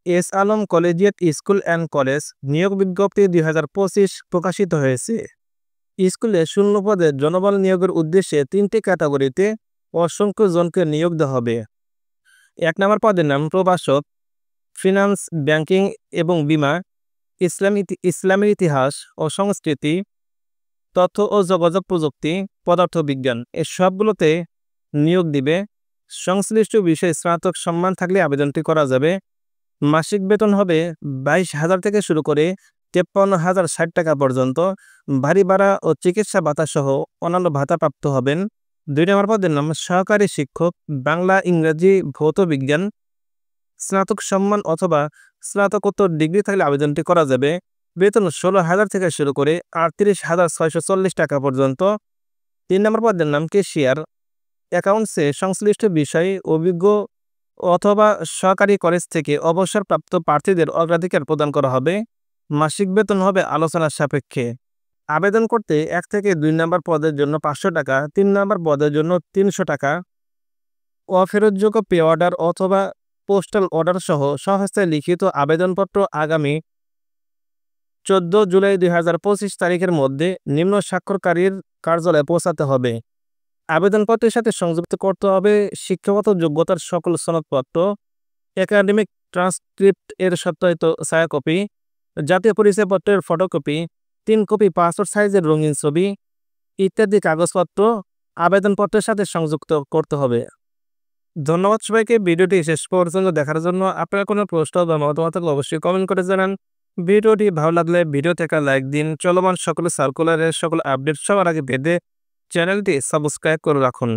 S Alam collegiate school and college নিয়োগ বিজ্ঞপ্তি 2025 প্রকাশিত হয়েছে। স্কুলে শূন্য পদে জনবল নিয়োগের উদ্দেশ্যে 3টি ক্যাটাগরিতে অসংখ্য জনকে নিয়োগ দেওয়া হবে। 1 নম্বর পদের নাম প্রভাষক, ফিনান্স, ব্যাংকিং এবং বীমা, ইসলামের ইতিহাস ও সংস্কৃতি, তথ্য ও যোগাযোগ প্রযুক্তি, পদার্থবিজ্ঞান এ সবগুলোতে নিয়োগ দিবে। সংশ্লিষ্ট বিষয়ে স্নাতক সম্মান থাকলে আবেদনটি করা যাবে। মাসিক বেতন হবে 22,000 থেকে শুরু করে 53,060 টাকা পর্যন্ত। বাড়ি ভাড়া ও চিকিৎসা ভাতা সহ অন্যান্য ভাতা প্রাপ্ত হবেন। 2 নম্বর পদের নাম সহকারী শিক্ষক, বাংলা, ইংরেজি, ভৌত বিজ্ঞান। স্নাতক সম্মান অথবা স্নাতকোত্তর ডিগ্রি থাকলে আবেদনটি করা যাবে। বেতন 16,000 থেকে শুরু করে 38,640 টাকা পর্যন্ত। 3 নম্বর পদের নাম ক্যাশিয়ার, অ্যাকাউন্টসে সংশ্লিষ্ট বিষয়ে অভিজ্ঞ অথবা সরকারি কলেজ থেকে অবসরপ্রাপ্ত প্রার্থীদের অগ্রাধিকার প্রদান করা হবে। মাসিক বেতন হবে আলোচনার সাপেক্ষে। আবেদন করতে 1 থেকে 2 নম্বর পদের জন্য 500 টাকা, 3 নম্বর পদের জন্য 300 টাকা। অফেরতযোগ্য পে অর্ডার অথবা পোস্টাল অর্ডার সহ স্বহস্তে লিখিত আবেদনপত্র আগামী 14 জুলাই 2025 তারিখের মধ্যে নিম্ন স্বাক্ষরকারীর কার্যালয়ে পৌঁছাতে হবে। আবেদনপত্রের সাথে সংযুক্ত করতে হবে শিক্ষাগত যোগ্যতার সকল সনদপত্র, একাডেমিক ট্রান্সক্রিপ্ট এর সত্যায়িত ছায়াকপি, জাতীয় পরিচয়পত্রের ফটোকপি, 3 কপি পাসপোর্ট সাইজের রঙিন ছবি ইত্যাদি কাগজপত্র আবেদনপত্রের সাথে সংযুক্ত করতে হবে। ধন্যবাদ সবাইকে ভিডিওটি শেষ পর্যন্ত দেখার জন্য। আপনার কোনো প্রশ্ন বা মতামত থাকলে অবশ্যই কমেন্ট করে জানান। ভিডিওটি ভালো লাগলে ভিডিওতে একটা লাইক দিন। চলমান সকল সার্কুলারের সকল আপডেট সবার আগে পেতে চ্যানেলটি সাবস্ক্রাইব করে রাখুন।